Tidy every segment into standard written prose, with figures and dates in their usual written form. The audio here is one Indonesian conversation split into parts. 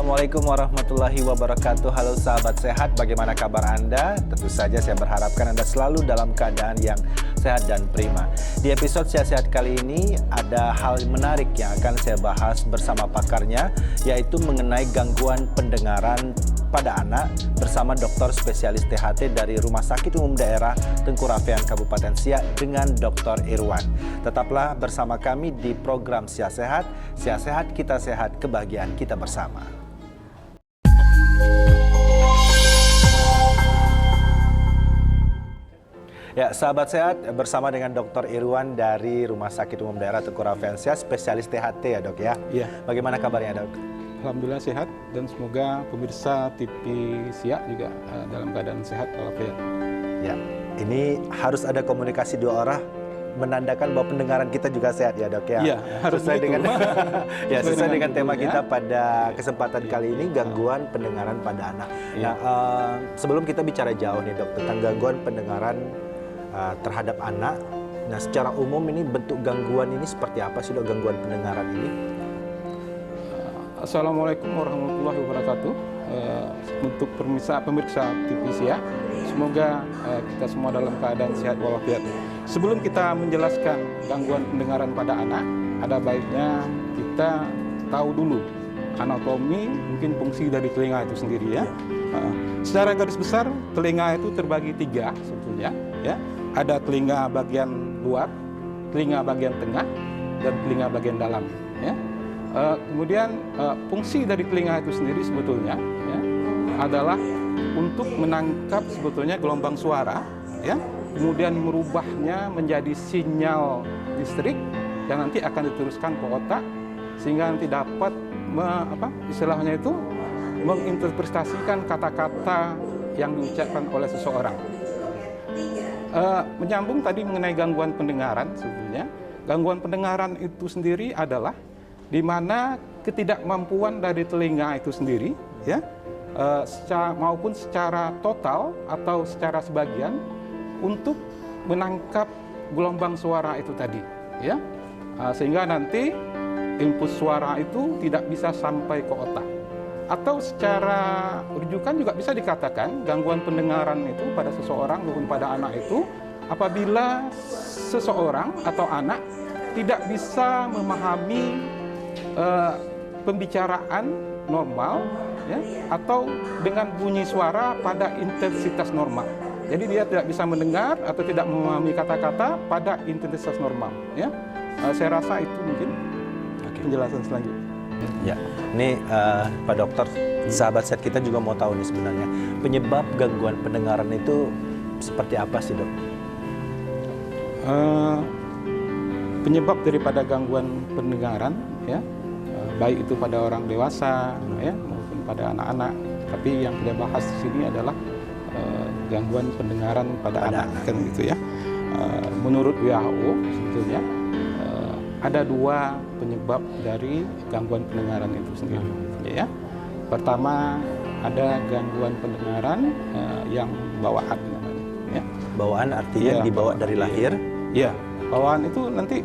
Assalamualaikum warahmatullahi wabarakatuh. Halo sahabat sehat, bagaimana kabar Anda? Tentu saja saya berharapkan Anda selalu dalam keadaan yang sehat dan prima. Di episode Sehat-Sehat kali ini ada hal menarik yang akan saya bahas bersama pakarnya, yaitu mengenai gangguan pendengaran pada anak bersama dokter spesialis THT dari Rumah Sakit Umum Daerah Tengku Rafean Kabupaten Siak dengan Dr. Irwan. Tetaplah bersama kami di program Sehat-Sehat. Sehat-Sehat, kita sehat, kebahagiaan kita bersama. Ya, sahabat sehat, bersama dengan Dr. Irwan dari Rumah Sakit Umum Daerah Tengku Rafean Siak, spesialis THT ya dok ya? Iya. Bagaimana kabarnya dok? Alhamdulillah sehat dan semoga pemirsa TV Siak juga dalam keadaan sehat walafiat. Ya, ini harus ada komunikasi dua arah menandakan bahwa pendengaran kita juga sehat ya dok ya? Iya, harus sesuai dengan ya sesuai dengan tema judulnya. kita pada kesempatan kali ini, gangguan pendengaran pada anak. Iya. Nah, sebelum kita bicara jauh nih dok tentang gangguan pendengaran terhadap anak. Nah, secara umum ini bentuk gangguan ini seperti apa sih dok, gangguan pendengaran ini? Assalamualaikum warahmatullahi wabarakatuh. Untuk pemirsa TV Siak, semoga kita semua dalam keadaan sehat walafiat. Sebelum kita menjelaskan gangguan pendengaran pada anak, ada baiknya kita tahu dulu anatomi, mungkin fungsi dari telinga itu sendiri ya. Secara garis besar, telinga itu terbagi tiga sebetulnya ya. Ada telinga bagian luar, telinga bagian tengah, dan telinga bagian dalam ya. Kemudian fungsi dari telinga itu sendiri sebetulnya ya, adalah untuk menangkap sebetulnya gelombang suara ya, kemudian merubahnya menjadi sinyal listrik yang nanti akan diteruskan ke otak sehingga nanti dapat istilahnya itu menginterpretasikan kata-kata yang diucapkan oleh seseorang. Menyambung tadi mengenai gangguan pendengaran sebetulnya, gangguan pendengaran itu sendiri adalah di mana ketidakmampuan dari telinga itu sendiri ya, maupun secara total atau secara sebagian untuk menangkap gelombang suara itu tadi ya, sehingga nanti input suara itu tidak bisa sampai ke otak. Atau secara rujukan juga bisa dikatakan gangguan pendengaran itu pada seseorang maupun pada anak itu apabila seseorang atau anak tidak bisa memahami pembicaraan normal ya, atau dengan bunyi suara pada intensitas normal. Jadi dia tidak bisa mendengar atau tidak memahami kata-kata pada intensitas normal ya. Saya rasa itu mungkin penjelasan selanjutnya. Ya, ini Pak Dokter, sahabat sehat kita juga mau tahu nih sebenarnya penyebab gangguan pendengaran itu seperti apa sih dok? Penyebab daripada gangguan pendengaran ya, baik itu pada orang dewasa ya maupun pada anak-anak. Tapi yang kita bahas di sini adalah gangguan pendengaran pada anak kan gitu ya. Menurut WHO sebetulnya ada dua penyebab dari gangguan pendengaran itu sendiri ya. Pertama ada gangguan pendengaran yang bawaan namanya ya. Bawaan artinya Ya, dibawa bawaan, dari lahir? Ya, bawaan itu nanti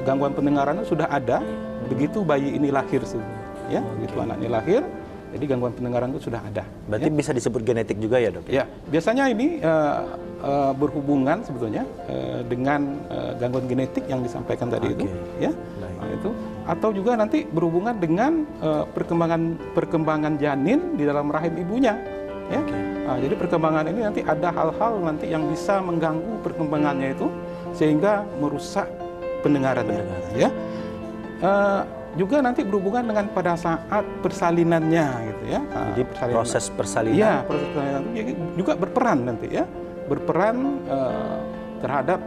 gangguan pendengaran itu sudah ada begitu bayi ini lahir ya, begitu anak ini lahir, jadi gangguan pendengaran itu sudah ada. Berarti ya. bisa disebut genetik juga ya dok? Ya, biasanya ini berhubungan sebetulnya dengan gangguan genetik yang disampaikan tadi itu, ya. Nah, itu atau juga nanti berhubungan dengan perkembangan janin di dalam rahim ibunya, ya. Nah, jadi perkembangan ini nanti ada hal-hal nanti yang bisa mengganggu perkembangannya itu sehingga merusak pendengarannya, ya. Juga nanti berhubungan dengan pada saat persalinannya gitu ya. Jadi proses persalinan. Iya, proses persalinan itu juga berperan nanti ya. Berperan terhadap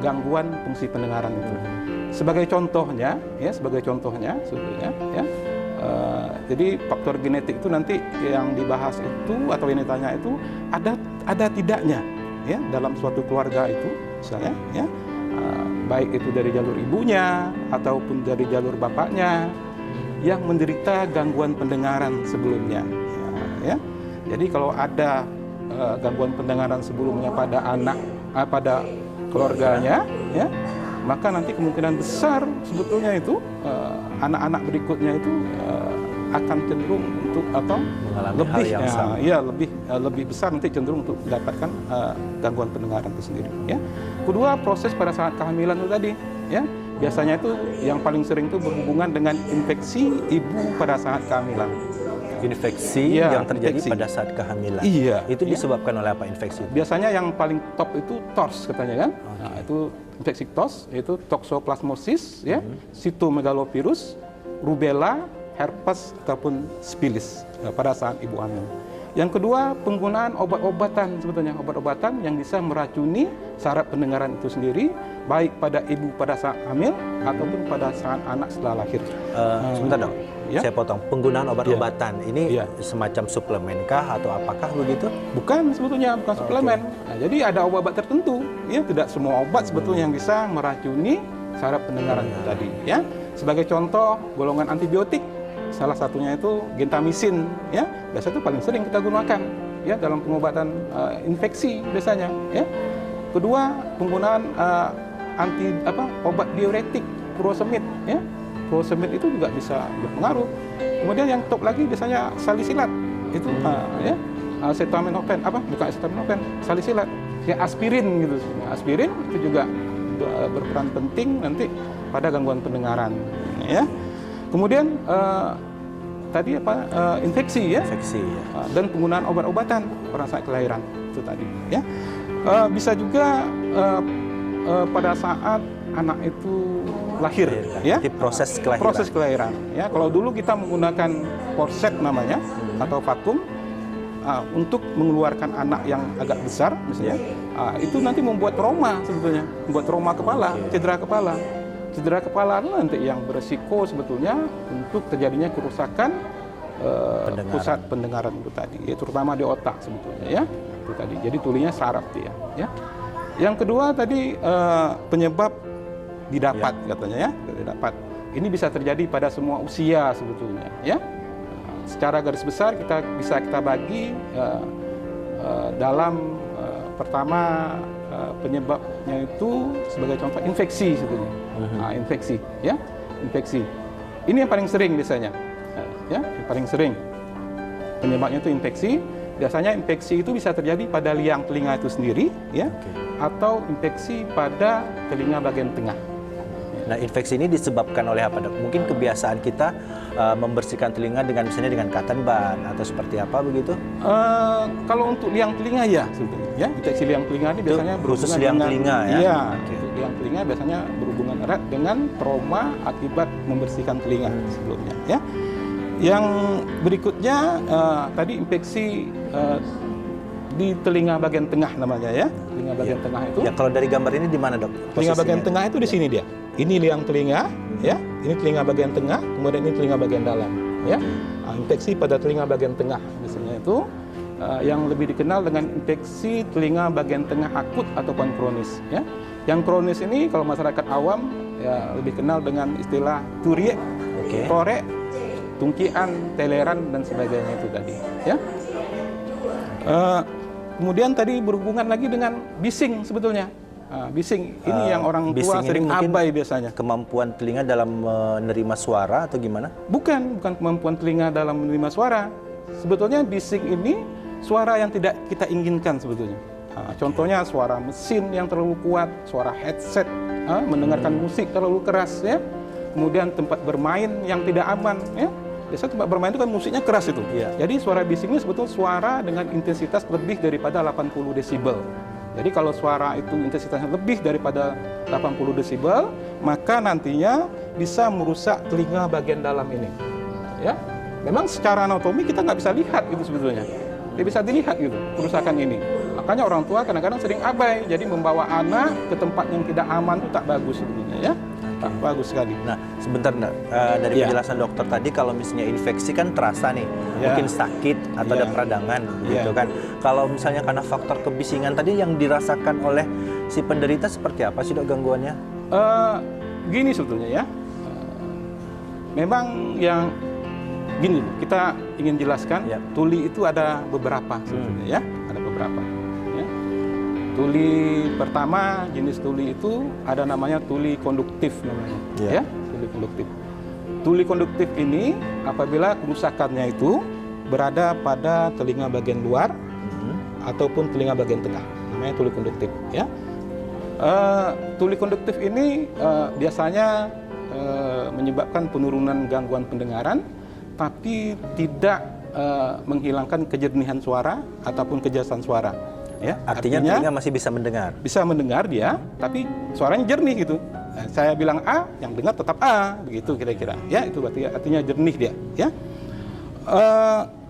gangguan fungsi pendengaran itu. Sebagai contohnya sebetulnya ya. Jadi faktor genetik itu nanti yang dibahas itu atau yang ditanya itu ada tidaknya ya dalam suatu keluarga itu misalnya ya. Baik itu dari jalur ibunya ataupun dari jalur bapaknya yang menderita gangguan pendengaran sebelumnya ya. Jadi kalau ada gangguan pendengaran sebelumnya pada pada keluarganya ya, maka nanti kemungkinan besar sebetulnya itu anak-anak berikutnya itu akan cenderung untuk atau Mengalami lebih hal yang sama. lebih besar nanti cenderung untuk mendapatkan gangguan pendengaran itu sendiri. Ya. Kedua, proses pada saat kehamilan itu tadi, ya biasanya itu yang paling sering itu berhubungan dengan infeksi ibu pada saat kehamilan. Infeksi Iya, yang terjadi infeksi. pada saat kehamilan. Iya. Itu Ya. disebabkan oleh apa infeksi itu? Biasanya yang paling top itu TORS katanya kan. Nah, itu infeksi TORS yaitu toxoplasmosis ya, cytomegalovirus, rubella, herpes ataupun syphilis pada saat ibu hamil. Yang kedua, penggunaan obat-obatan sebetulnya, obat-obatan yang bisa meracuni saraf pendengaran itu sendiri, baik pada ibu pada saat hamil ataupun pada saat anak setelah lahir. Sebentar dok, Ya. saya potong. Penggunaan obat-obatan ini Iya. semacam suplemen kah atau apakah begitu? Bukan sebetulnya, bukan suplemen. Nah, jadi ada obat-obat tertentu, ya tidak semua obat sebetulnya yang bisa meracuni saraf pendengaran itu tadi. Ya, sebagai contoh golongan antibiotik, salah satunya itu gentamisin. Ya, biasanya itu paling sering kita gunakan ya dalam pengobatan infeksi biasanya. Ya, kedua penggunaan obat diuretik, furosemid. Ya, furosemid itu juga bisa berpengaruh. Kemudian yang top lagi biasanya salisilat itu ya. Acetaminophen, bukan acetaminophen, salisilat, kayak aspirin gitu. Aspirin itu juga berperan penting nanti pada gangguan pendengaran, ya. Kemudian tadi infeksi ya, Infeksi ya. dan penggunaan obat-obatan pada saat kelahiran itu tadi, ya. Bisa juga pada saat anak itu lahir, ya. Jadi proses kelahiran. Proses kelahiran, ya. Kalau dulu kita menggunakan forceps namanya atau vakum untuk mengeluarkan anak yang agak besar, misalnya, itu nanti membuat trauma sebetulnya, membuat trauma kepala, cedera kepala. Cedera kepala itu nanti yang beresiko sebetulnya untuk terjadinya kerusakan pusat pendengaran itu tadi, ya, terutama di otak sebetulnya, ya. Itu tadi. Jadi tulinya saraf dia, ya. Yang kedua tadi penyebab didapat katanya, ya, didapat. Ini bisa terjadi pada semua usia sebetulnya, ya. Secara garis besar kita bagi dalam pertama penyebabnya itu sebagai contoh infeksi sebetulnya. Infeksi, ya, infeksi. Ini yang paling sering biasanya, ya, yang paling sering penyebabnya itu infeksi. Biasanya infeksi itu bisa terjadi pada liang telinga itu sendiri, ya, atau infeksi pada telinga bagian tengah. Nah, infeksi ini disebabkan oleh apa, dok? Mungkin kebiasaan kita membersihkan telinga dengan misalnya dengan cotton bud atau seperti apa begitu? Kalau untuk liang telinga ya, sebetulnya, ya, infeksi liang telinga ini biasanya khusus berhubungan liang dengan, telinga, ya? Iya, Oke. untuk liang telinga biasanya berhubungan erat dengan trauma akibat membersihkan telinga sebelumnya, ya. Yang berikutnya tadi infeksi di telinga bagian tengah namanya, ya. Telinga bagian tengah itu. Ya, kalau dari gambar ini di mana, dok? Telinga bagian Posisinya? tengah itu di sini dia. Ini liang telinga, ya. Ini telinga bagian tengah, kemudian ini telinga bagian dalam, ya. Infeksi pada telinga bagian tengah biasanya itu yang lebih dikenal dengan infeksi telinga bagian tengah akut ataupun kronis, ya. Yang kronis ini kalau masyarakat awam ya lebih kenal dengan istilah turiek, torek, tungkian, teleran dan sebagainya itu tadi, ya. Kemudian tadi berhubungan lagi dengan bising sebetulnya. Bising ini yang orang tua sering abai biasanya. Kemampuan telinga dalam menerima suara atau gimana? Bukan kemampuan telinga dalam menerima suara. Sebetulnya bising ini suara yang tidak kita inginkan sebetulnya. Contohnya suara mesin yang terlalu kuat, suara headset, mendengarkan musik terlalu keras, ya. Kemudian tempat bermain yang tidak aman, ya. Biasanya tempat bermain itu kan musiknya keras itu. Iya. Jadi suara bising ini sebetulnya suara dengan intensitas lebih daripada 80 desibel. Jadi kalau suara itu intensitasnya lebih daripada 80 desibel, maka nantinya bisa merusak telinga bagian dalam ini. Ya, memang secara anatomi kita nggak bisa lihat itu sebetulnya. Tidak bisa dilihat gitu kerusakan ini. Makanya orang tua kadang-kadang sering abai, jadi membawa anak ke tempat yang tidak aman itu tak bagus sebetulnya, ya. Tak bagus sekali. Nah, sebentar, dari penjelasan dokter tadi, kalau misalnya infeksi kan terasa nih, mungkin sakit atau ada peradangan, gitu kan. Kalau misalnya karena faktor kebisingan tadi yang dirasakan oleh si penderita seperti apa sih, dok, gangguannya? Gini sebetulnya, ya. Memang yang gini, kita ingin jelaskan, tuli itu ada beberapa sebetulnya, ya. Ada beberapa. Ya. Tuli pertama, jenis tuli itu ada namanya tuli konduktif namanya, ya. Tuli konduktif. tuli konduktif ini apabila kerusakannya itu berada pada telinga bagian luar ataupun telinga bagian tengah, namanya tuli konduktif. Ya, tuli konduktif ini biasanya menyebabkan penurunan gangguan pendengaran, tapi tidak menghilangkan kejernihan suara ataupun kejelasan suara. Ya, Artinya telinga masih bisa mendengar. Bisa mendengar dia, tapi suaranya jernih gitu. Nah, saya bilang A, yang dengar tetap A, begitu kira-kira. Ya, itu berarti artinya jernih dia. Ya.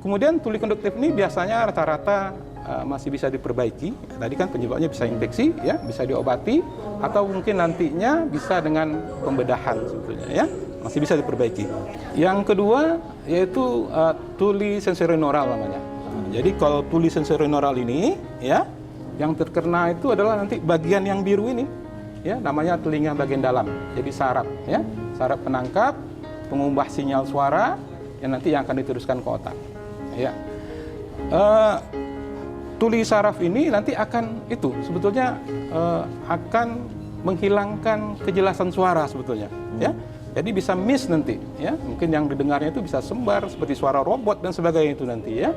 Kemudian tuli konduktif ini biasanya rata-rata masih bisa diperbaiki. Tadi kan penyebabnya bisa infeksi, ya, bisa diobati, atau mungkin nantinya bisa dengan pembedahan sebetulnya, ya, masih bisa diperbaiki. Yang kedua yaitu tuli sensorionoral namanya. Jadi kalau tuli sensorionoral ini, ya, yang terkena itu adalah nanti bagian yang biru ini, ya, namanya telinga bagian dalam. Jadi saraf, ya, saraf penangkap, pengubah sinyal suara yang nanti yang akan diteruskan ke otak. Ya, tuli saraf ini nanti akan itu sebetulnya akan menghilangkan kejelasan suara sebetulnya. Ya, jadi bisa miss nanti. Ya, mungkin yang didengarnya itu bisa sembar seperti suara robot dan sebagainya itu nanti. Ya.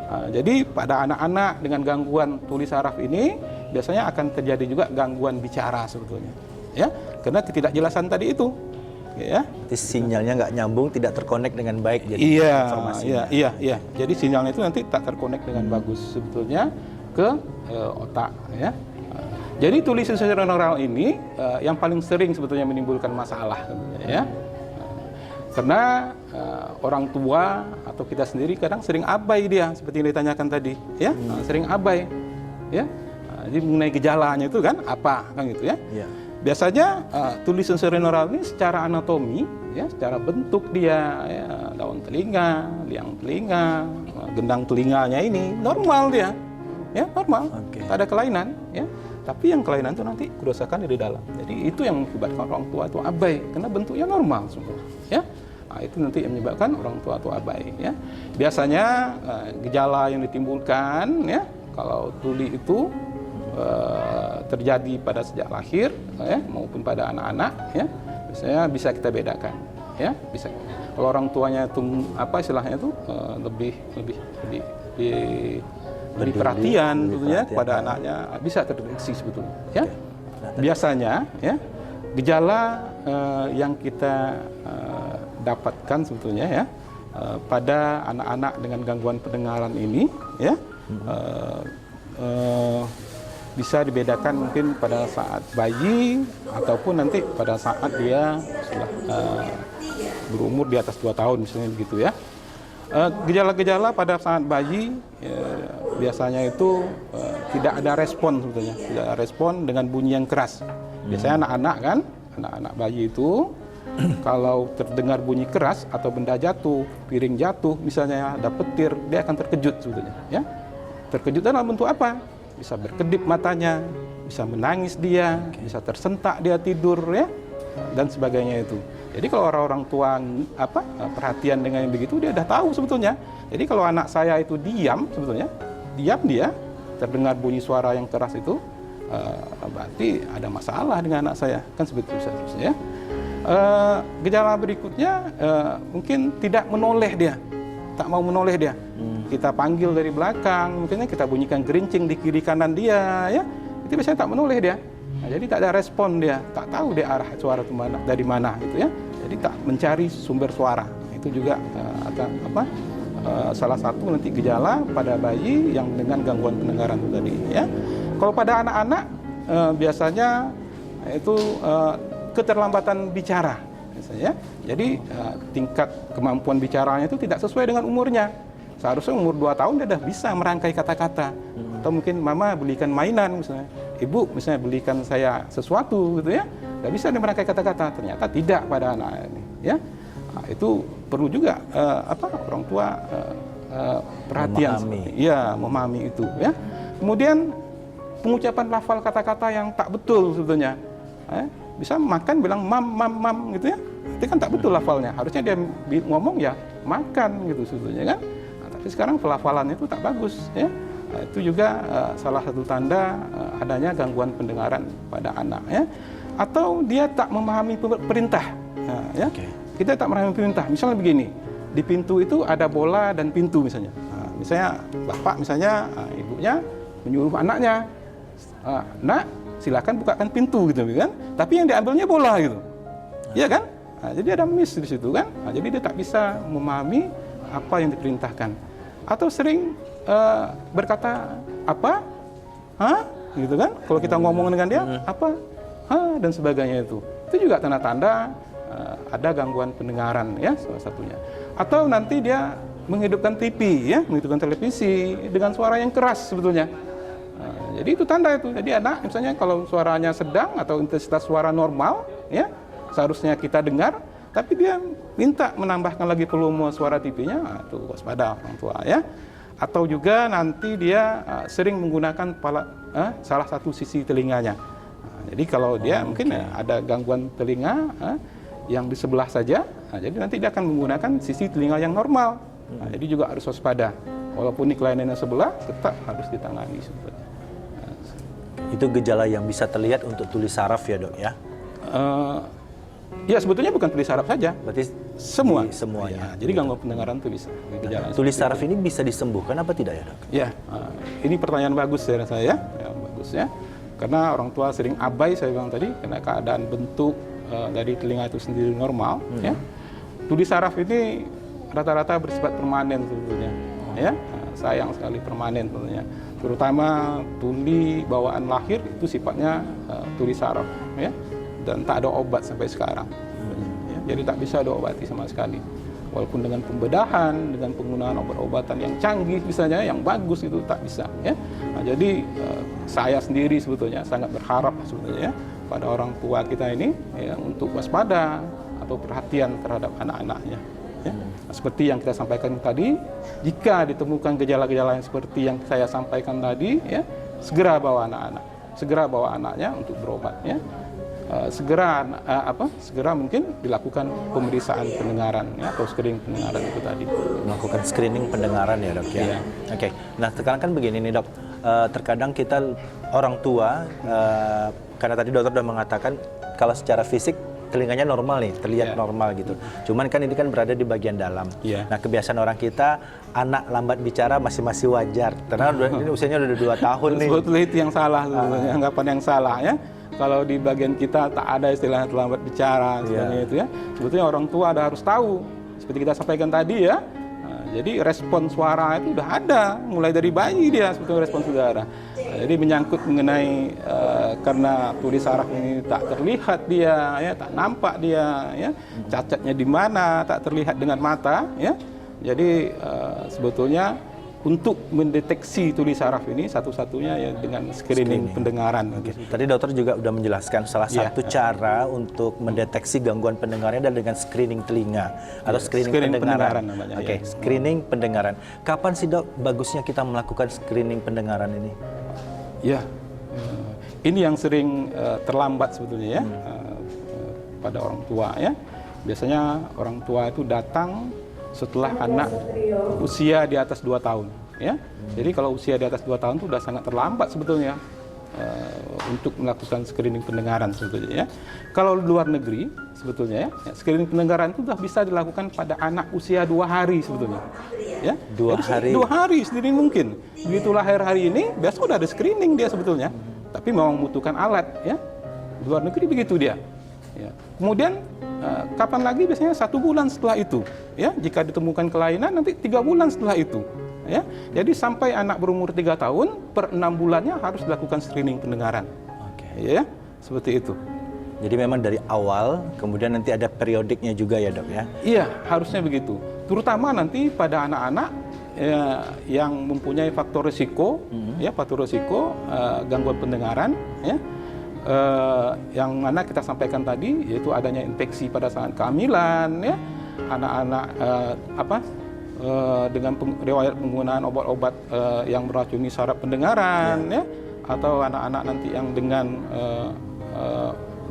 Jadi pada anak-anak dengan gangguan tuli saraf ini biasanya akan terjadi juga gangguan bicara sebetulnya, ya, karena ketidakjelasan tadi itu, ya. Jadi sinyalnya nggak nyambung, tidak terkonek dengan baik. Jadi Iya. Jadi sinyalnya itu nanti tak terkonek dengan bagus sebetulnya ke otak, ya. Jadi tuli sensorionoral ini yang paling sering sebetulnya menimbulkan masalah, ya. Karena orang tua atau kita sendiri kadang sering abai dia, seperti yang ditanyakan tadi, ya, sering abai, ya. Jadi mengenai gejalanya itu kan apa, kan gitu, ya. Biasanya tuli sensorionoral ini secara anatomi, ya, secara bentuk dia, ya, daun telinga, liang telinga, gendang telinganya ini normal dia, ya, normal, tak ada kelainan, ya. Tapi yang kelainan itu nanti kerusakan di dalam. Jadi itu yang mengakibatkan orang tua itu abai, karena bentuknya normal semua, ya. Nah, itu nanti yang menyebabkan orang tua itu abai, ya. Biasanya gejala yang ditimbulkan, ya, kalau tuli itu terjadi pada sejak lahir, ya, maupun pada anak-anak, ya, biasanya bisa kita bedakan, ya, bisa. Kalau orang tuanya itu apa istilahnya itu lebih perhatian, sebetulnya kepada anaknya, bisa terdeteksi sebetulnya, ya. Biasanya, ya, gejala yang kita dapatkan sebetulnya, ya, pada anak-anak dengan gangguan pendengaran ini, ya, bisa dibedakan mungkin pada saat bayi ataupun nanti pada saat dia sudah berumur di atas 2 tahun misalnya begitu, ya. Gejala-gejala pada saat bayi biasanya itu tidak ada respon sebetulnya, tidak ada respon dengan bunyi yang keras. Biasanya anak-anak bayi itu kalau terdengar bunyi keras atau benda jatuh, piring jatuh misalnya, ada petir, dia akan terkejut sebetulnya, ya. Terkejut dalam bentuk apa? Bisa berkedip matanya, bisa menangis dia, bisa tersentak dia tidur, ya, dan sebagainya itu. Jadi kalau orang-orang tua perhatian dengan yang begitu, dia udah tahu sebetulnya. Jadi kalau anak saya itu diam sebetulnya, diam dia, terdengar bunyi suara yang keras itu, berarti ada masalah dengan anak saya, kan sebetulnya, ya. Gejala berikutnya mungkin tidak menoleh dia, tak mau menoleh dia. Kita panggil dari belakang, mungkin kita bunyikan gerincing di kiri kanan dia, ya, itu biasanya tak menoleh dia. Nah, jadi tak ada respon dia, tak tahu dia arah suara dari mana, gitu, ya. Jadi tak mencari sumber suara. Itu juga salah satu nanti gejala pada bayi yang dengan gangguan pendengaran itu tadi, ya. Kalau pada anak-anak biasanya itu keterlambatan bicara, misalnya. Jadi tingkat kemampuan bicaranya itu tidak sesuai dengan umurnya. Seharusnya umur 2 tahun dia sudah bisa merangkai kata-kata. Atau mungkin mama belikan mainan misalnya, ibu misalnya belikan saya sesuatu, gitu, ya. Tidak bisa dia merangkai kata-kata. Ternyata tidak pada anak ini, ya. Nah, itu perlu juga orang tua perhatian, memahami itu, ya. Kemudian pengucapan lafal kata-kata yang tak betul sebetulnya. Bisa makan bilang mam gitu, ya. Itu kan tak betul lafalnya. Harusnya dia ngomong ya makan gitu sebetulnya, kan. Nah, tapi sekarang pelafalannya itu tak bagus, ya. Nah, itu juga salah satu tanda adanya gangguan pendengaran pada anak, ya. Atau dia tak memahami perintah, nah, ya. kita tak memahami perintah. Misalnya begini, di pintu itu ada bola dan pintu misalnya. Nah, misalnya bapak misalnya, ibunya menyuruh anaknya, nak silakan bukakan pintu gitu kan. Tapi yang diambilnya bola gitu. Iya kan? Nah, jadi ada miss di situ kan. Nah, jadi dia tak bisa memahami apa yang diperintahkan. Atau sering berkata apa? Hah? Gitu kan? Kalau kita ngomong dengan dia, apa? Hah? Dan sebagainya itu. Itu juga tanda-tanda ada gangguan pendengaran ya, salah satunya. Atau nanti dia menghidupkan TV ya, menghidupkan televisi dengan suara yang keras sebetulnya. Jadi itu tanda itu. Jadi anak misalnya kalau suaranya sedang atau intensitas suara normal ya, seharusnya kita dengar, tapi dia minta menambahkan lagi volume suara TV-nya, itu waspada orang tua ya. Atau juga nanti dia sering menggunakan salah satu sisi telinganya. Jadi kalau dia mungkin ada gangguan telinga yang di sebelah saja, jadi nanti dia akan menggunakan sisi telinga yang normal. Jadi juga harus waspada. Walaupun ini kelainannya sebelah, tetap harus ditangani sebetulnya. Itu gejala yang bisa terlihat untuk tuli saraf ya dok ya? Ya sebetulnya bukan tuli saraf saja. Berarti Ya, semuanya. jadi gangguan pendengaran itu bisa. Tuli saraf ini bisa disembuhkan apa tidak ya dok? Ya, ini pertanyaan bagus saya rasa ya, bagus ya. Karena orang tua sering abai saya bilang tadi, karena keadaan bentuk dari telinga itu sendiri normal. Ya. Tuli saraf ini rata-rata bersifat permanen sebetulnya. Ya, sayang sekali permanen sebetulnya. Terutama tuli bawaan lahir itu sifatnya tuli saraf, ya, dan tak ada obat sampai sekarang. Ya, jadi tak bisa diobati sama sekali. Walaupun dengan pembedahan, dengan penggunaan obat-obatan yang canggih misalnya, yang bagus itu tak bisa. Ya. Nah, jadi saya sendiri sebetulnya sangat berharap sebetulnya ya, pada orang tua kita ini ya, untuk waspada atau perhatian terhadap anak-anaknya. Ya. Seperti yang kita sampaikan tadi, jika ditemukan gejala-gejala yang seperti yang saya sampaikan tadi, ya, segera bawa anak-anak, segera bawa anaknya untuk berobat. Ya. Segera mungkin dilakukan pemeriksaan pendengaran ya, atau screening pendengaran itu tadi. Melakukan screening pendengaran ya dok ya. Iya. Oke. Nah sekarang kan begini nih dok, terkadang kita orang tua, karena tadi dokter sudah mengatakan kalau secara fisik telinganya normal nih, terlihat normal gitu. Cuman kan ini kan berada di bagian dalam. Nah kebiasaan orang kita, anak lambat bicara masih wajar. Karena ini usianya udah 2 tahun nih. Sebetulnya itu yang salah, anggapan yang salah ya. Kalau di bagian kita tak ada istilahnya terlambat bicara, sebenarnya itu ya. Sebetulnya orang tua harus tahu, seperti kita sampaikan tadi ya. Jadi respon suara itu udah ada, mulai dari bayi dia sebetulnya respon suara. Jadi menyangkut mengenai karena tuli saraf ini tak terlihat dia, ya, tak nampak dia, ya, cacatnya di mana, tak terlihat dengan mata, ya. Jadi sebetulnya untuk mendeteksi tuli saraf ini satu-satunya ya dengan screening pendengaran. Tadi dokter juga sudah menjelaskan salah satu cara untuk mendeteksi gangguan pendengarannya adalah dengan screening telinga atau screening pendengaran. Namanya, screening pendengaran. Kapan sih dok bagusnya kita melakukan screening pendengaran ini? Ya, ini yang sering terlambat sebetulnya ya pada orang tua ya. Biasanya orang tua itu datang setelah anak usia di atas 2 tahun ya. Jadi kalau usia di atas 2 tahun itu sudah sangat terlambat sebetulnya untuk melakukan screening pendengaran sebetulnya ya. Kalau di luar negeri sebetulnya ya, screening pendengaran itu sudah bisa dilakukan pada anak usia 2 hari sebetulnya. Ya, 2 hari. 2 hari sendiri mungkin. Begitu lahir hari ini, besok sudah ada screening dia sebetulnya. Tapi memang membutuhkan alat ya. Di luar negeri begitu dia. Ya. Kemudian kapan lagi biasanya 1 bulan setelah itu ya, jika ditemukan kelainan nanti 3 bulan setelah itu ya. Jadi sampai anak berumur 3 tahun per 6 bulannya harus dilakukan screening pendengaran. Ya, seperti itu. Jadi memang dari awal, kemudian nanti ada periodiknya juga ya dok ya? Iya, harusnya begitu. Terutama nanti pada anak-anak yang mempunyai faktor risiko, ya, faktor risiko gangguan pendengaran ya. Yang mana kita sampaikan tadi, yaitu adanya infeksi pada saat kehamilan, ya, anak-anak dengan riwayat penggunaan obat-obat yang meracuni saraf pendengaran, ya, atau anak-anak nanti yang dengan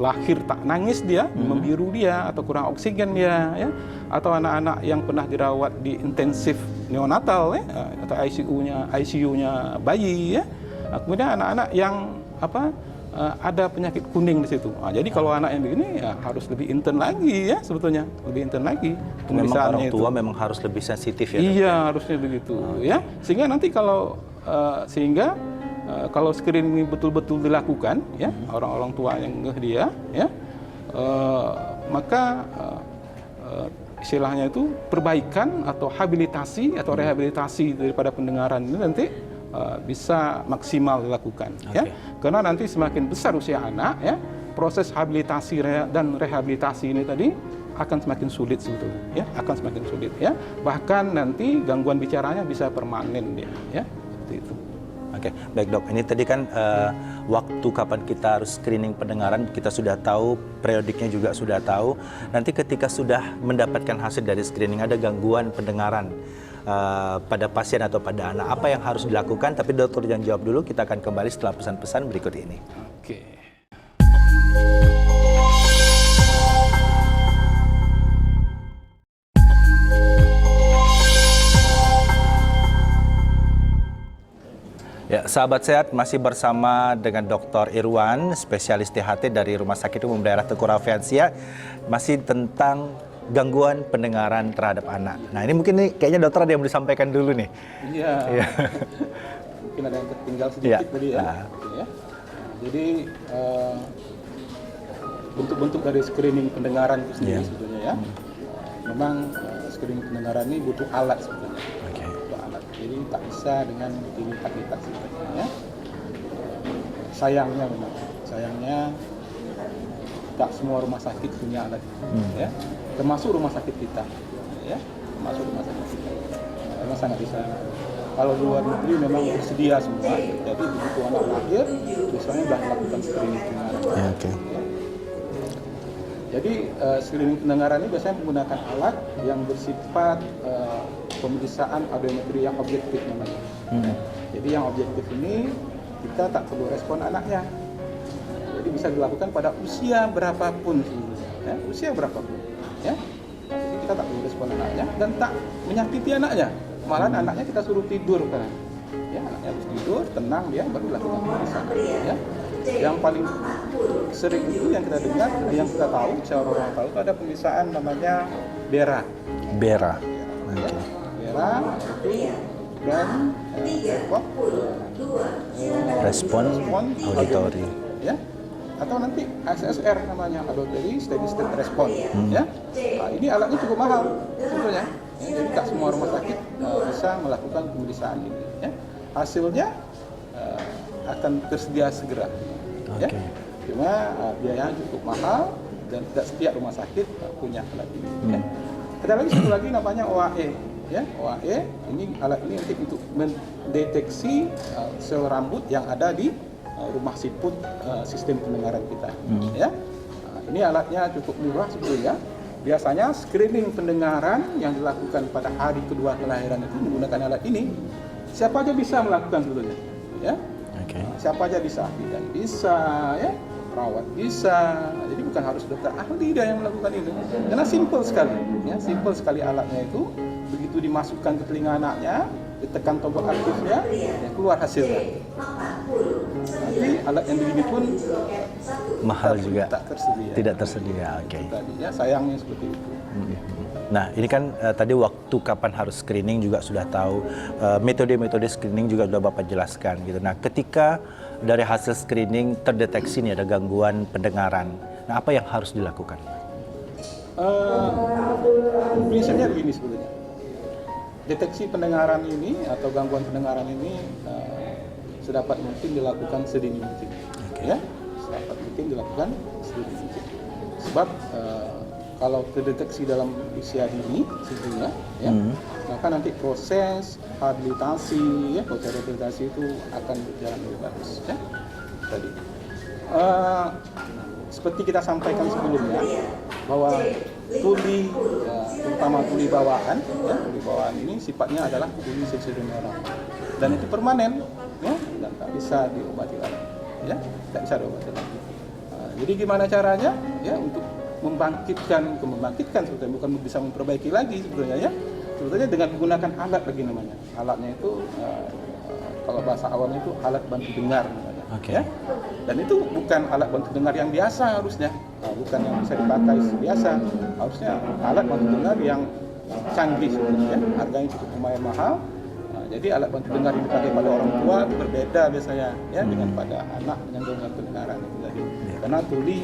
lahir tak nangis dia, membiru dia, atau kurang oksigen dia, ya, atau anak-anak yang pernah dirawat di intensif neonatal, ya, atau ICU-nya bayi, ya. Kemudian anak-anak yang ada penyakit kuning di situ. Jadi kalau anak yang begini ya harus lebih intens lagi ya sebetulnya, lebih intens lagi. Memang orang tua memang harus lebih sensitif ya. Iya, harusnya begitu ya. Sehingga nanti kalau kalau screening ini betul-betul dilakukan ya, orang-orang tua yang ngeh dia ya, maka istilahnya itu perbaikan atau habilitasi atau rehabilitasi daripada pendengaran ini nanti bisa maksimal dilakukan ya, karena nanti semakin besar usia anak ya, proses habilitasi dan rehabilitasi ini tadi akan semakin sulit sebetulnya ya, akan semakin sulit ya, bahkan nanti gangguan bicaranya bisa permanen dia ya, seperti itu. Oke, baik dok. Ini tadi kan waktu kapan kita harus screening pendengaran kita sudah tahu, periodiknya juga sudah tahu. Nanti ketika sudah mendapatkan hasil dari screening ada gangguan pendengaran pada pasien atau pada anak, apa yang harus dilakukan? Tapi dokter jangan jawab dulu, kita akan kembali setelah pesan-pesan berikut ini. Oke. Ya, sahabat sehat, masih bersama dengan Dr. Irwan, spesialis THT dari Rumah Sakit Umum Daerah Teguh Raffensia, masih tentang gangguan pendengaran terhadap anak. Nah, ini mungkin nih kayaknya dokter ada yang mau disampaikan dulu nih. Iya. Ya. Mungkin ada yang tertinggal sedikit tadi ya. Ya. Jadi bentuk-bentuk dari screening pendengaran itu sendiri sebetulnya ya. Memang screening pendengaran ini butuh alat sebetulnya. Butuh alat. Jadi tak bisa dengan dilipat-lipat sebetulnya. Sayangnya memang, tak semua rumah sakit punya alat ya, termasuk rumah sakit kita ya, termasuk rumah sakit kita. Memang sangat disayangkan. Kalau luar negeri memang tersedia semua, jadi begitu anak lahir biasanya sudah melakukan screening pendengaran. Ya. Jadi screening pendengaran ini biasanya menggunakan alat yang bersifat pemeriksaan audiometri yang objektif namanya. Jadi yang objektif ini kita tak perlu respon anaknya. Jadi bisa dilakukan pada usia berapapun, ya, usia berapapun, ya. Jadi kita tak perlu respon anaknya dan tak menyakiti anaknya. Malah anaknya kita suruh tidur kan, ya, anaknya harus tidur, tenang dia, baru lakukan pemeriksaan, ya. Yang paling sering itu yang kita dengar, yang kita tahu, orang tahu itu ada pemeriksaan namanya BERA. BERA. Ya. BERA itu dan respon auditory. Ya. Atau nanti ASSR namanya, Auditory Steady State Response ya. Nah, ini alatnya cukup mahal sebetulnya ya, jadi tak semua rumah sakit bisa melakukan pemeriksaan ini ya. Hasilnya akan tersedia segera ya. Cuma biayanya cukup mahal dan tidak setiap rumah sakit punya alat ini ya. Ada lagi satu lagi namanya OAE ya. OAE ini alat ini untuk mendeteksi sel rambut yang ada di rumah siput sistem pendengaran kita ya. Ini alatnya cukup murah sebetulnya. Biasanya screening pendengaran yang dilakukan pada hari kedua kelahiran itu menggunakan alat ini. Siapa aja bisa melakukan sebetulnya ya. Siapa aja bisa, bidan bisa ya, perawat bisa. Jadi bukan harus dokter ahli dia yang melakukan itu. Karena simple sekali ya, simple sekali alatnya itu. Begitu dimasukkan ke telinga anaknya, ditekan tombol aktifnya, ya keluar hasilnya. Tapi alat yang begini pun mahal juga, tidak tersedia. Ya, sayangnya seperti itu. Nah, ini kan tadi waktu kapan harus screening juga sudah tahu, metode-metode screening juga sudah Bapak jelaskan gitu. Nah, ketika dari hasil screening terdeteksi nih ada gangguan pendengaran, nah apa yang harus dilakukan? Prinsipnya begini sebetulnya. Deteksi pendengaran ini atau gangguan pendengaran ini sedapat mungkin dilakukan sedini mungkin, ya, sedapat mungkin dilakukan sedini mungkin. Sebab kalau terdeteksi dalam usia dini sebetulnya, ya, maka nanti proses rehabilitasi, ya, proses rehabilitasi itu akan berjalan lebih bagus, ya. Tadi, seperti kita sampaikan sebelumnya, bahwa tuli, terutama tuli bawaan, ya, tuli bawaan ini sifatnya adalah tuli sensorineural dan itu permanen, ya, dan tak bisa diobati lagi, ya, tak bisa diobati lagi. Jadi gimana caranya, ya, untuk membangkitkan sebetulnya, bukan bisa memperbaiki lagi sebetulnya, ya, sebetulnya dengan menggunakan alat lagi namanya. Alatnya itu kalau bahasa awamnya itu alat bantu dengar namanya. Oke. Ya. Dan itu bukan alat bantu dengar yang biasa harusnya, bukan yang bisa dipakai biasa. Harusnya alat bantu dengar yang canggih sebenarnya, harganya cukup lumayan mahal. Jadi alat bantu dengar yang dipakai pada orang tua itu berbeda biasanya ya dengan pada anak dengan gangguan pendengaran itu tadi. Karena tuli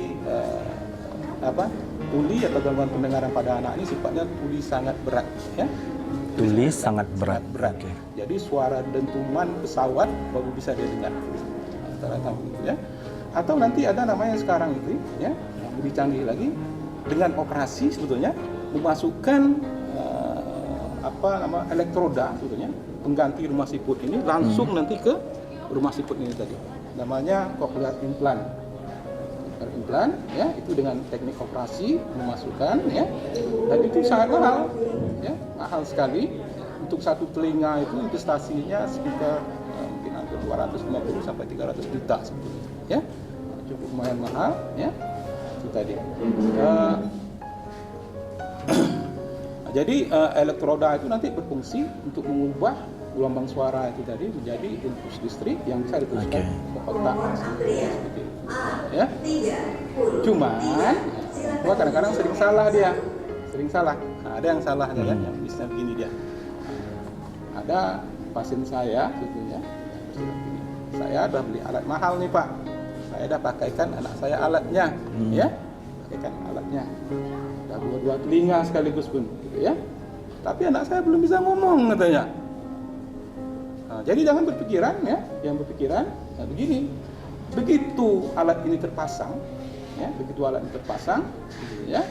atau gangguan pendengaran pada anak ini sifatnya tuli sangat berat ya. Tuli sangat berat. Okay. Jadi suara dentuman pesawat baru bisa dia dengar. Rata-rata begitu ya. Atau nanti ada namanya sekarang itu ya, yang lebih canggih lagi dengan operasi sebetulnya memasukkan elektroda sebetulnya pengganti rumah siput ini langsung nanti ke rumah siput ini tadi. Namanya cochlear implant. Cochlear implant ya, itu dengan teknik operasi memasukkan ya. Dan itu sangat mahal. Ya, mahal sekali. Untuk satu telinga itu investasinya sekitar mungkin hampir 250 sampai 300 juta sebetulnya. Ya. Cukup lumayan mahal ya. Itu tadi. Jadi elektroda itu nanti berfungsi untuk mengubah gelombang suara itu tadi menjadi impuls listrik yang bisa diteruskan ke otak seperti itu. Ya. Cuman gua kadang-kadang sering salah dia. Nah, ada yang salah kan yang bisa begini dia. Ada pasien saya sebetulnya. Saya udah beli alat mahal nih, Pak. Saya udah pakaikan anak saya alatnya, ya. Pakaikan alatnya. Udah dua telinga sekaligus pun, gitu ya. Tapi anak saya belum bisa ngomong katanya. Nah, jadi jangan berpikiran ya, nah, begini. Begitu alat ini terpasang, ya, gitu ya.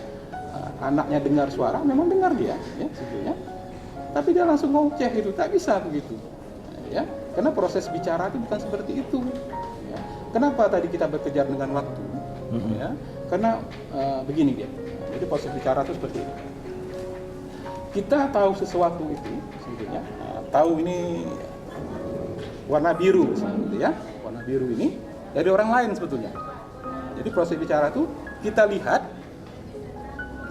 Anaknya dengar suara, memang dengar dia, ya, sebetulnya. Tapi dia langsung ngoceh itu, tak bisa begitu, ya. Karena proses bicara itu bukan seperti itu. Ya. Kenapa tadi kita bekerja dengan waktu? Ya. Karena begini dia. Jadi proses bicara itu seperti itu. Kita tahu sesuatu itu, sebetulnya, tahu ini warna biru, sebetulnya, ya. Warna biru ini dari orang lain sebetulnya. Jadi proses bicara itu kita lihat,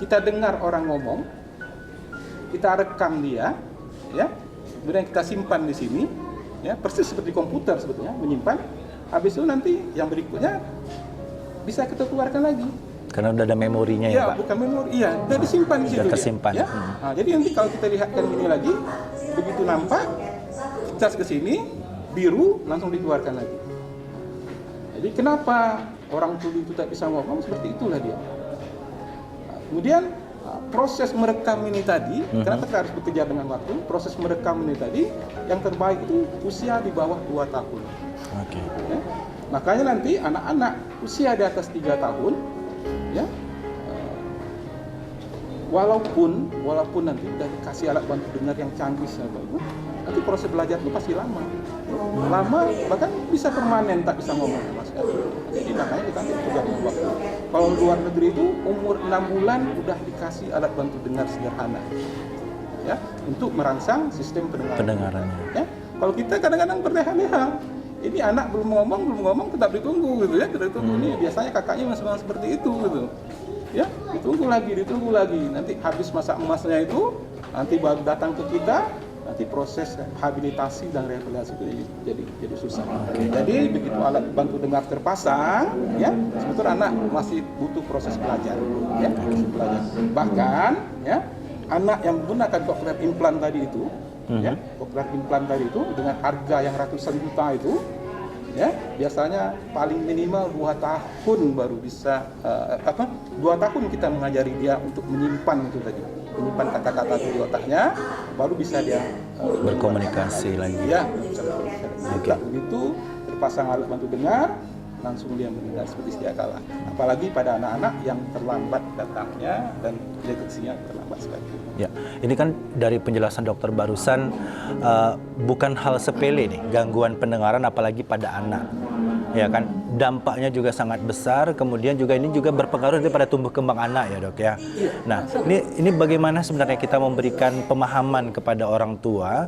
kita dengar orang ngomong, kita rekam dia, ya, kemudian kita simpan di sini, ya, persis seperti komputer sebetulnya, menyimpan. Habis itu nanti yang berikutnya bisa kita keluarkan lagi. Karena udah ada memorinya ya, Pak? Bukan memori, iya, udah disimpan di situ. Udah tersimpan. Ya. Nah, jadi nanti kalau kita lihatkan ini lagi, begitu nampak, cas ke sini, biru, langsung dikeluarkan lagi. Jadi kenapa orang tuli itu tak bisa ngomong, seperti itulah dia. Kemudian proses merekam ini tadi, kenapa kita harus bekerja dengan waktu? Proses merekam ini tadi, yang terbaik itu usia di bawah 2 tahun. Oke. Ya. Makanya nanti anak-anak usia di atas 3 tahun, ya, walaupun nanti udah dikasih alat bantu dengar yang canggih itu, nanti proses belajar itu pasti lama, bahkan bisa permanen tak bisa ngomong sama sekali. Jadi makanya kita nanti bekerja dengan waktu. Kalau luar negeri itu umur 6 bulan udah dikasih alat bantu dengar sederhana, ya, untuk merangsang sistem pendengarannya. Ya. Kalau kita kadang-kadang berleha-leha, ini anak belum ngomong tetap ditunggu gitu ya, kita tunggu nih. Biasanya kakaknya masih seperti itu gitu. Ya, ditunggu lagi. Nanti habis masa emasnya itu, nanti baru datang ke kita, nanti proses rehabilitasi dan rehabilitasi itu jadi susah. Jadi begitu alat bantu dengar terpasang, ya, sebetulnya anak masih butuh proses belajar, ya, Bahkan, ya, anak yang menggunakan cochlear implant tadi itu, ya, cochlear implant tadi itu dengan harga yang ratusan juta itu, ya, biasanya paling minimal 2 tahun baru bisa 2 tahun kita mengajari dia untuk menyimpan itu tadi, menyimpan kata-kata di otaknya, baru bisa dia berkomunikasi lagi. Ya, bisa berkomunikasi. Begitu terpasang alat bantu dengar, langsung dia mendengar seperti sedia kala. Apalagi pada anak-anak yang terlambat datangnya dan deteksinya terlambat sekali. Ya, ini kan dari penjelasan dokter barusan bukan hal sepele nih, gangguan pendengaran apalagi pada anak. Ya kan, dampaknya juga sangat besar, kemudian juga ini juga berpengaruh pada tumbuh kembang anak ya, Dok ya. Nah, ini bagaimana sebenarnya kita memberikan pemahaman kepada orang tua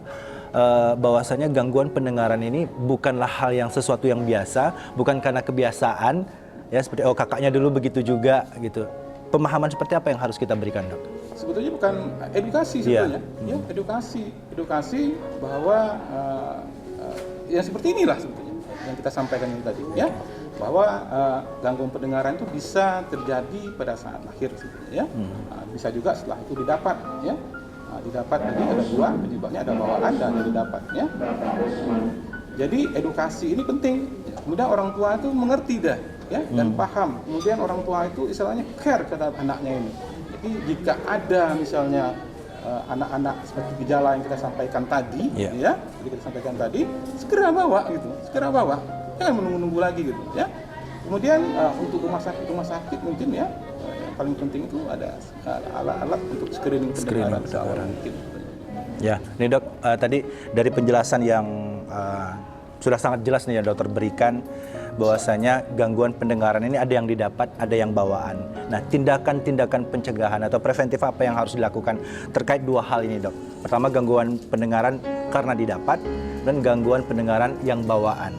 bahwasanya gangguan pendengaran ini bukanlah hal yang sesuatu yang biasa, bukan karena kebiasaan ya, seperti kakaknya dulu begitu juga gitu. Pemahaman seperti apa yang harus kita berikan, Dok? Sebetulnya bukan edukasi sebetulnya, ya, edukasi bahwa ya seperti inilah sebetulnya. yang kita sampaikan ini tadi, ya, bahwa gangguan pendengaran itu bisa terjadi pada saat lahir, ya, bisa juga setelah itu didapat, ya. Didapat tadi ada dua penyebabnya, ada bawaan dan ada didapat, ya. Jadi edukasi ini penting. Kemudian orang tua itu mengerti dah, ya, dan paham. Kemudian orang tua itu istilahnya care terhadap anaknya ini. Jadi jika ada misalnya anak-anak seperti gejala yang kita sampaikan tadi, ya, jadi kita sampaikan tadi, segera bawa gitu, segera bawa, jangan menunggu-nunggu lagi gitu, ya. Kemudian untuk rumah sakit mungkin ya, yang paling penting itu ada alat-alat untuk screening pendengaran mungkin. Ya, ini dok, tadi dari penjelasan yang sudah sangat jelas nih ya dokter berikan, bahwasanya gangguan pendengaran ini ada yang didapat, ada yang bawaan. Nah, tindakan-tindakan pencegahan atau preventif apa yang harus dilakukan terkait dua hal ini dok? Pertama, gangguan pendengaran karena didapat, dan gangguan pendengaran yang bawaan.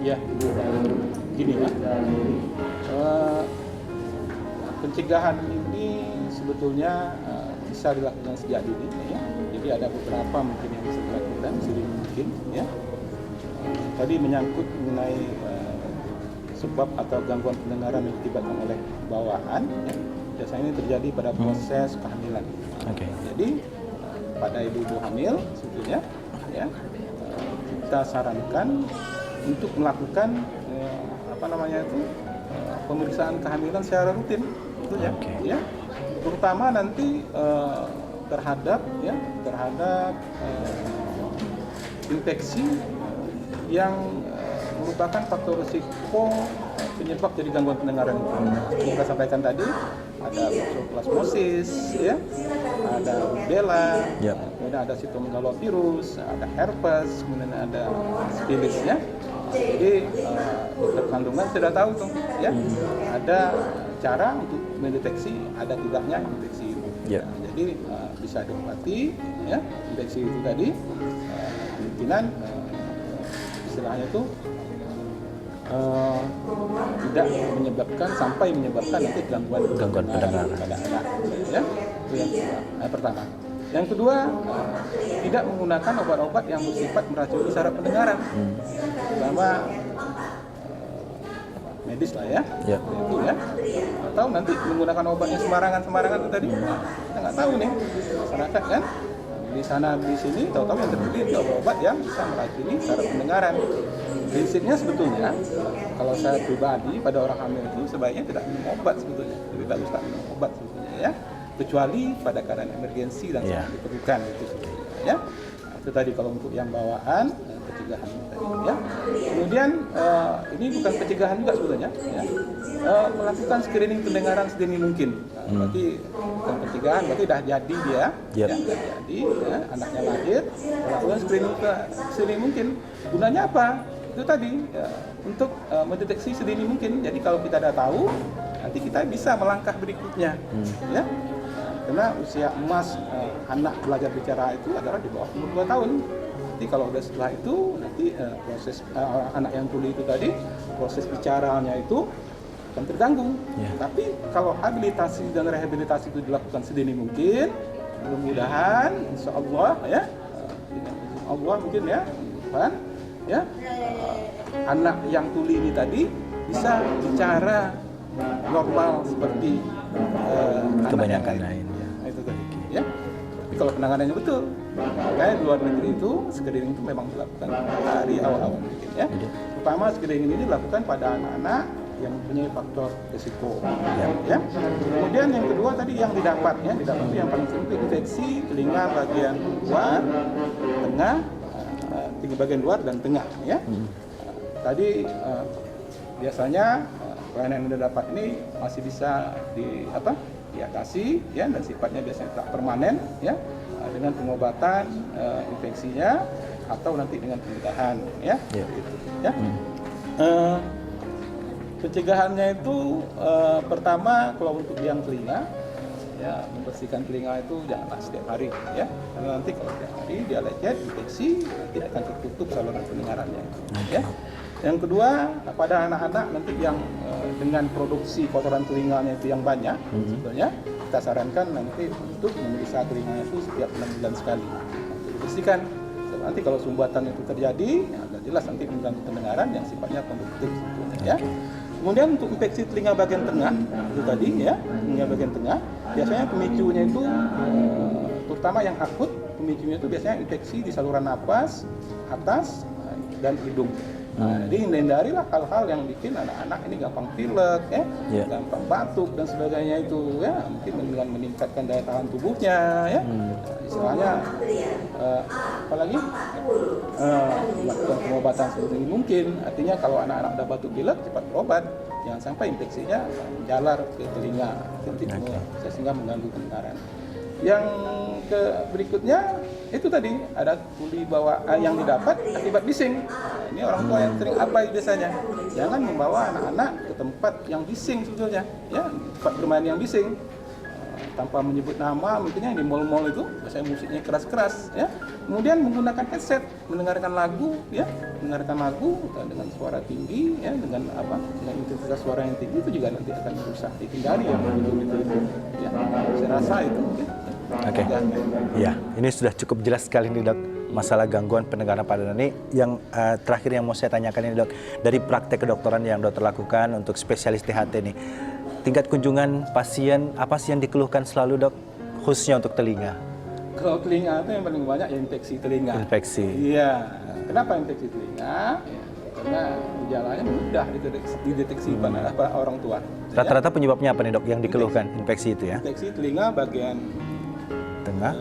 Ya, gini ya, pencegahan ini sebetulnya bisa dilakukan sejak dini, ya. Jadi ada beberapa mungkin yang bisa dilakukan sedini mungkin, ya. Tadi menyangkut mengenai sebab atau gangguan pendengaran yang diakibatkan oleh bawaan, ya. Biasanya ini terjadi pada proses kehamilan. Jadi pada ibu-ibu hamil sebetulnya, ya, kita sarankan untuk melakukan pemeriksaan kehamilan secara rutin, sebetulnya, ya. Terutama nanti terhadap infeksi yang merupakan faktor risiko penyebab jadi gangguan pendengaran itu. Kita sampaikan tadi ada toxoplasmosis, ya, ada rubella, kemudian ada cytomegalovirus, ada herpes, kemudian ada syphilis, ya. Jadi dokter kandungan sudah tahu tuh, ya, ada cara untuk mendeteksi ada tidaknya infeksi itu. Nah, jadi bisa diobati, ya, infeksi itu tadi kemungkinan istilahnya itu tidak menyebabkan nanti gangguan pendengaran pada anak, ya. Itu yang pertama. Yang kedua, tidak menggunakan obat-obat yang bersifat meracuni saraf pendengaran, terutama medis lah, ya, itu, ya. Atau nanti menggunakan obatnya sembarangan itu tadi, kita nggak tahu nih masyarakat kan. Di sana di sini tahu-tahu yang terbeli itu obat yang bisa meracuni saraf pendengaran. Prinsipnya sebetulnya kalau saya pribadi pada orang hamil itu sebaiknya tidak minum obat sebetulnya, lebih bagus tak minum obat sebetulnya, ya, kecuali pada keadaan emergensi dan sangat diperlukan itu sebetulnya, ya. Itu tadi kalau untuk yang bawaan pencegahan tadi, ya. Kemudian ini bukan pencegahan juga sebetulnya, ya. Melakukan screening pendengaran sedini mungkin. Berarti bukan pencegahan, berarti dah jadi dia, ya, dah jadi, ya, anaknya lahir, melakukan screening sedini mungkin. Gunanya apa? Itu tadi untuk mendeteksi sedini mungkin. Jadi kalau kita sudah tahu, nanti kita bisa melangkah berikutnya, ya. Karena usia emas anak belajar bicara itu adalah di bawah umur 2 tahun. Nanti kalau udah setelah itu, nanti proses anak yang tuli itu tadi, proses bicaranya itu akan terganggu. Tapi kalau habilitasi dan rehabilitasi itu dilakukan sedini mungkin, mudah-mudahan, insya Allah, ya, Allah mungkin, ya, Tuhan, ya, anak yang tuli ini tadi bisa bicara normal seperti kebanyakan lain. Itu tadi, ya. Tapi kalau penanganannya betul, makanya di luar negeri itu screening itu memang dilakukan dari awal-awal mungkin, ya. Pertama screening ini dilakukan pada anak-anak yang mempunyai faktor risiko, ya. Kemudian yang kedua tadi yang didapat itu yang paling sering itu infeksi telinga bagian luar, tengah, bagian luar dan tengah, ya. Tadi biasanya pelayanan yang didapat ini masih bisa diatasi, ya, dan sifatnya biasanya tak permanen, ya, dengan pengobatan infeksinya atau nanti dengan pencegahan, ya. Ya. Pencegahannya itu pertama kalau untuk yang telinga, ya, membersihkan telinga itu janganlah setiap hari, ya, karena nanti kalau setiap hari dia lecet infeksi nanti akan tertutup saluran pendengarannya, ya. Yang kedua, pada anak-anak nanti yang dengan produksi kotoran telinganya itu yang banyak, sebetulnya kita sarankan nanti untuk memeriksa telinganya itu setiap 6 bulan sekali. Dibersihkan Nanti kalau sumbatan itu terjadi, ya, jelas nanti mengganggu pendengaran yang sifatnya konduktif sebetulnya, ya. Kemudian untuk infeksi telinga bagian tengah itu tadi ya, telinga bagian tengah biasanya pemicunya itu terutama yang akut, pemicunya itu biasanya infeksi di saluran napas atas dan hidung. Nah, jadi hindarilah hal-hal yang bikin anak-anak ini gampang pilek, ya, gampang batuk dan sebagainya itu, ya, mungkin dengan meningkatkan daya tahan tubuhnya, ya, istilahnya, apalagi melakukan pengobatan seperti ini mungkin. Artinya kalau anak-anak udah batuk pilek cepat berobat, jangan sampai infeksinya menjalar ke telinga, sehingga mengganggu pendengaran. Yang berikutnya itu tadi ada tuli bawaan yang didapat akibat bising. Nah, ini orang tua yang sering abai biasanya. Jangan membawa anak-anak ke tempat yang bising sebetulnya, ya, tempat bermain yang bising. Tanpa menyebut nama, mungkinnya di mal-mal itu biasanya musiknya keras-keras, ya. Kemudian menggunakan headset, mendengarkan lagu, ya, mendengarkan lagu dengan suara tinggi, ya, dengan dengan intensitas suara yang tinggi itu juga nanti akan merusak. Dihindari ya, ya. Saya rasa itu, ya. Oke, ya, ini sudah cukup jelas sekali nih dok, masalah gangguan pendengaran pada ini. Yang terakhir yang mau saya tanyakan ini dok, dari praktek kedokteran yang dokter lakukan untuk spesialis THT ini, tingkat kunjungan pasien apa sih yang dikeluhkan selalu dok, khususnya untuk telinga? Kalau telinga itu yang paling banyak ya infeksi telinga. Infeksi. Iya, kenapa infeksi telinga? Ya, karena gejalanya mudah dideteksi pada orang tua. Rata-rata penyebabnya apa nih dok yang dikeluhkan infeksi itu ya? Infeksi telinga bagian tengah,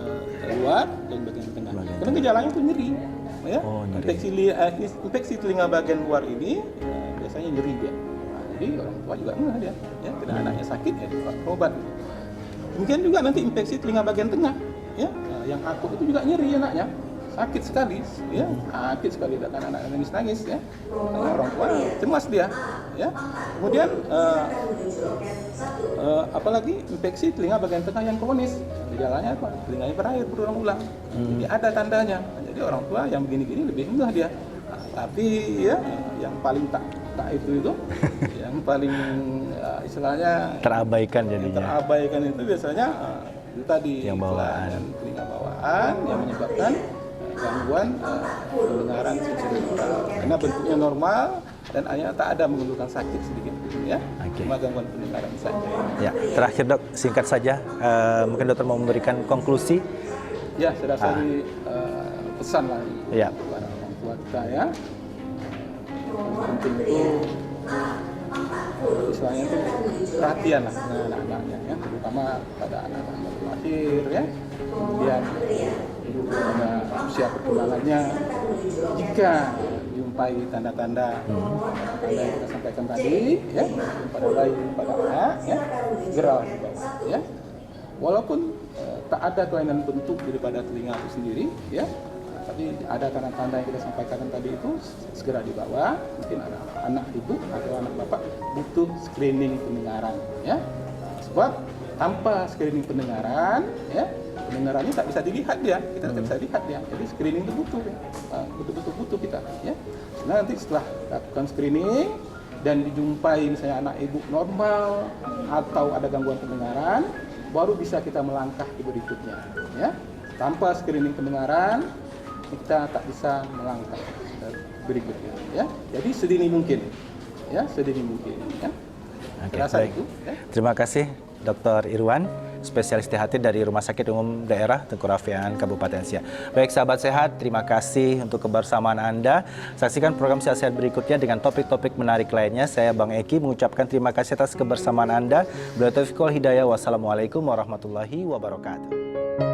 luar dan bagian tengah. Karena gejalanya itu nyeri, ya. Oh, nyeri. Infeksi telinga bagian luar ini biasanya nyeri dia. Nah, jadi orang tua juga enggak dia, ya. Tidak anaknya sakit ya berobat. Kemudian juga nanti infeksi telinga bagian tengah, ya. Nah, yang akut itu juga nyeri anaknya, sakit sekali, ya, sakit sekali bahkan anak nangis, ya. Nah, orang tua cemas dia, ya. Kemudian apalagi infeksi telinga bagian tengah yang kronis, gejalanya apa? Telinganya berair berulang-ulang. Jadi ada tandanya. Jadi orang tua yang begini-gini lebih enggak dia. Nah, tapi ya yang paling tak itu yang paling istilahnya terabaikan jadinya. Terabaikan itu biasanya itu tadi yang bawaan, telinga bawaan yang menyebabkan gangguan pendengaran sensorineural. Karena bentuknya normal dan hanya tak ada mengeluhkan sakit sedikit, ya. Cuma gangguan pendengaran saja. Ya, terakhir dok, singkat saja, mungkin dokter mau memberikan konklusi. Ya, saya rasa ini pesan lah ya. Kepada orang tua kita, ya. Yang penting itu istilahnya itu perhatian lah dengan anak-anaknya, ya, terutama pada anak-anak baru lahir, ya. Kemudian pada usia perkembangannya, jika dijumpai tanda-tanda yang kita sampaikan tadi, ya, pada bayi, pada anak, ya, segera dibawa, ya. Walaupun tak ada kelainan bentuk daripada telinga itu sendiri, ya, tapi ada tanda-tanda yang kita sampaikan tadi itu segera dibawa. Mungkin ada anak ibu atau anak bapak butuh screening pendengaran, ya. Sebab tanpa screening pendengaran, ya, pendengarannya tak bisa dilihat dia, kita tak bisa lihat dia. Jadi screening itu butuh, betul-betul butuh kita, ya. Nah, nanti setelah lakukan screening dan dijumpai misalnya anak ibu normal atau ada gangguan pendengaran, baru bisa kita melangkah ke berikutnya, ya. Tanpa screening pendengaran kita tak bisa melangkah berikutnya, ya. Jadi sedini mungkin, ya, sedini mungkin, ya. Oke, Rasa baik. itu, ya. Terima kasih Dr. Irwan, spesialis THT dari Rumah Sakit Umum Daerah Tengku Raffian Kabupaten Siak. Baik sahabat sehat, terima kasih untuk kebersamaan Anda. Saksikan program Sehat-Sehat berikutnya dengan topik-topik menarik lainnya. Saya Bang Eki mengucapkan terima kasih atas kebersamaan Anda. Billahi taufiq wal hidayah. Wassalamualaikum warahmatullahi wabarakatuh.